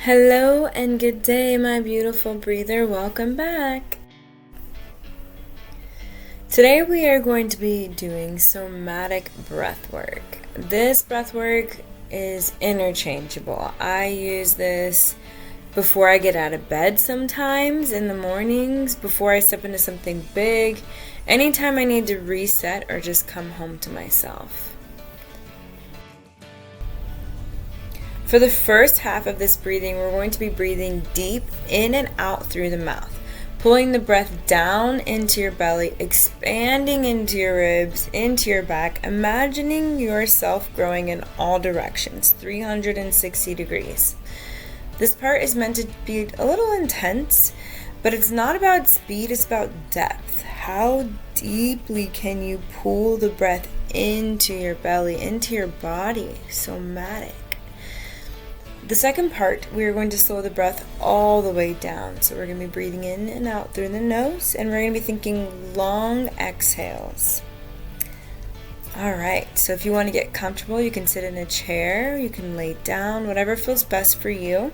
Hello and good day, my beautiful breather. Welcome back. Today we are going to be doing somatic breathwork. This breathwork is interchangeable. I use this before I get out of bed sometimes in the mornings, before I step into something big, anytime I need to reset or just come home to myself. For the first half of this breathing, we're going to be breathing deep in and out through the mouth, pulling the breath down into your belly, expanding into your ribs, into your back, imagining yourself growing in all directions, 360 degrees. This part is meant to be a little intense, but it's not about speed, it's about depth. How deeply can you pull the breath into your belly, into your body? Somatic. The second part, we are going to slow the breath all the way down. So we're going to be breathing in and out through the nose, and we're going to be thinking long exhales. All right, so if you want to get comfortable, you can sit in a chair, you can lay down, whatever feels best for you.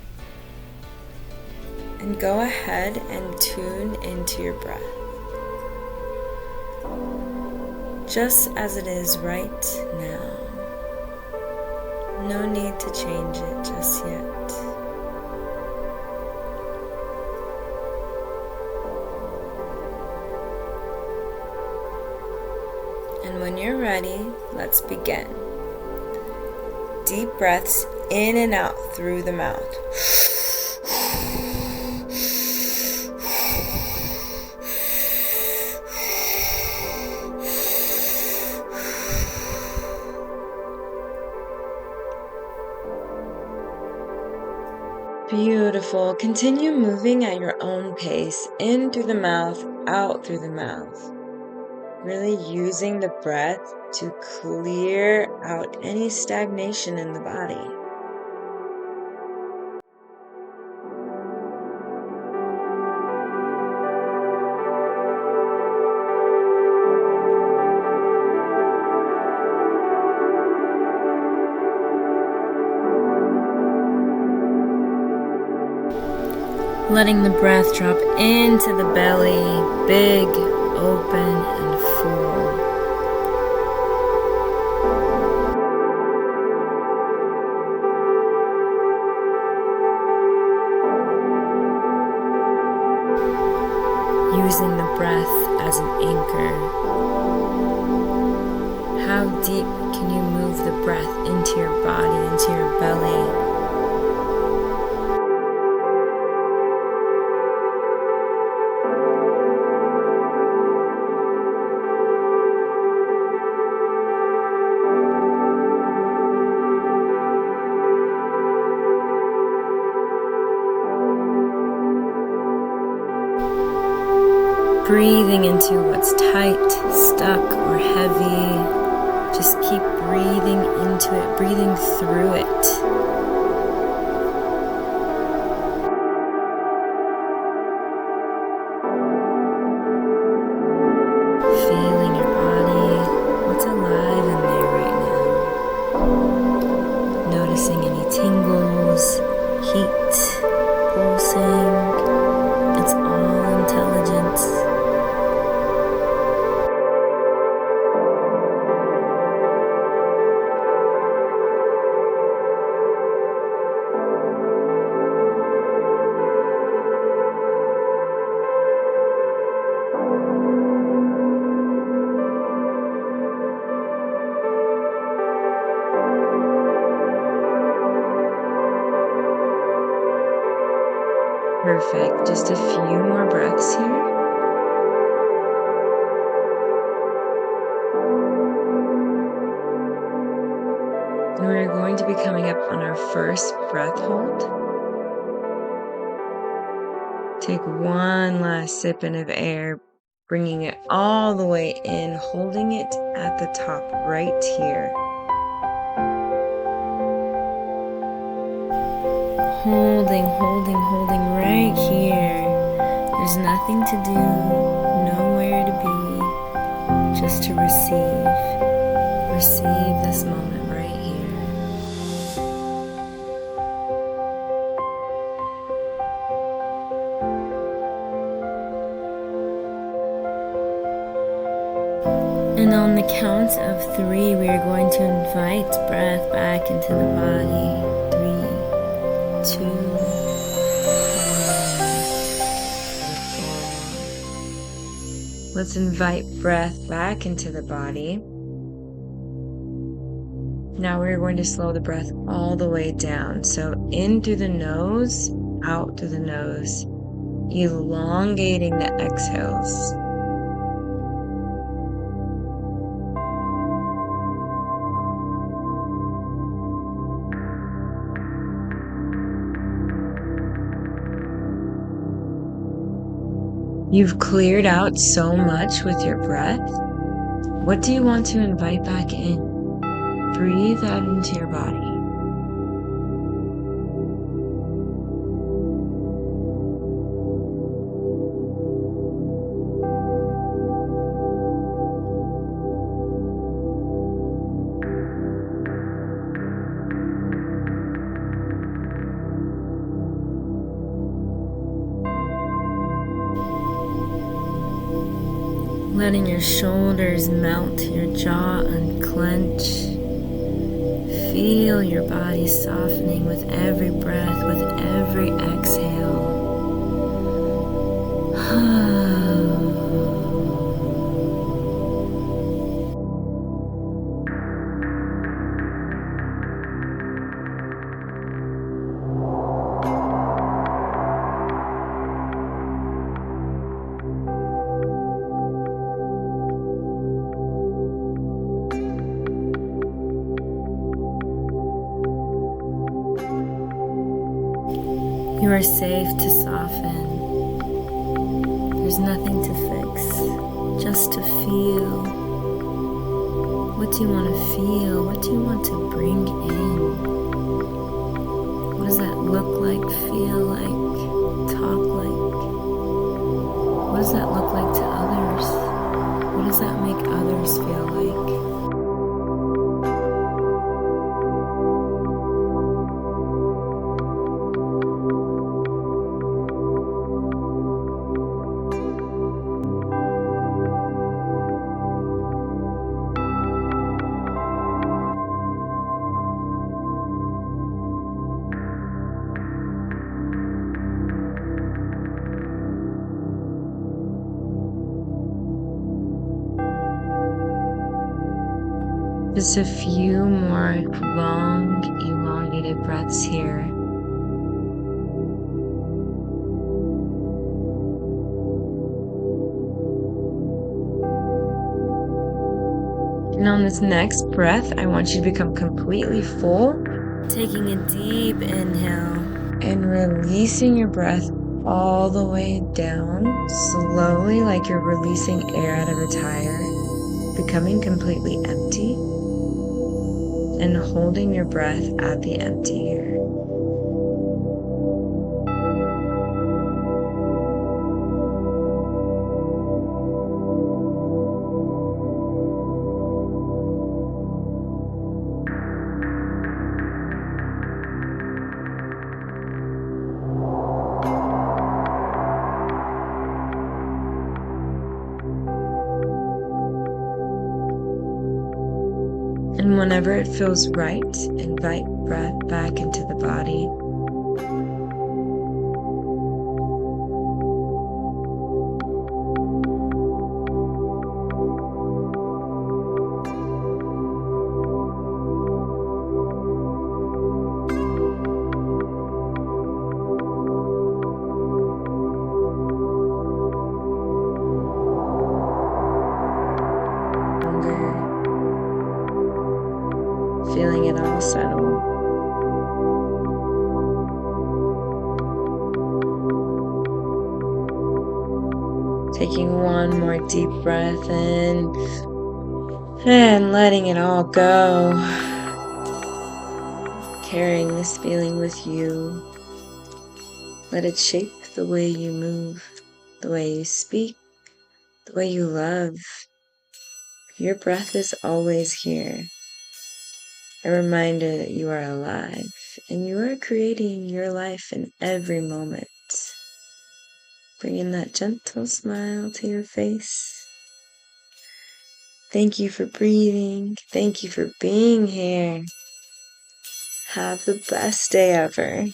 And go ahead and tune into your breath. Just as it is right now. No need to change it just yet. And when you're ready, let's begin. Deep breaths in and out through the mouth. Beautiful. Continue moving at your own pace, in through the mouth, out through the mouth. Really using the breath to clear out any stagnation in the body. Letting the breath drop into the belly, big, open, and full. Using the breath as an anchor. How deep can you move the breath into your body, into your belly? Breathing into what's tight, stuck, or heavy. Just keep breathing into it, breathing through it. Feeling your body, what's alive in there right now. Noticing any tingles, heat, pulsing. It's all intelligence. Perfect. Just a few more breaths here. And we're going to be coming up on our first breath hold. Take one last sip in of air, bringing it all the way in, holding it at the top right here. Holding right here. There's nothing to do, nowhere to be, just to receive. Receive this moment right here. the count of 3, we are going to invite breath back into the body. 3, 2, 1. Let's invite breath back into the body. Now we're going to slow the breath all the way down. So in through the nose, out through the nose, elongating the exhales. You've cleared out so much with your breath. What do you want to invite back in? Breathe out into your body. Letting your shoulders melt, your jaw unclench. Feel your body softening with every breath, with every exhale. You are safe to soften. There's nothing to fix, just to feel. What do you want to feel? What do you want to bring in? What does that look like, feel like, talk like? What does that look like to others? What does that make others feel like? Just a few more long, elongated breaths here. And on this next breath, I want you to become completely full, taking a deep inhale and releasing your breath all the way down, slowly, like you're releasing air out of a tire, becoming completely empty. And holding your breath at the empty air. And whenever it feels right, invite breath back into the body. Feeling it all settle. Taking one more deep breath in and letting it all go. Carrying this feeling with you. Let it shape the way you move, the way you speak, the way you love. Your breath is always here. A reminder that you are alive and you are creating your life in every moment. Bringing that gentle smile to your face. Thank you for breathing. Thank you for being here. Have the best day ever.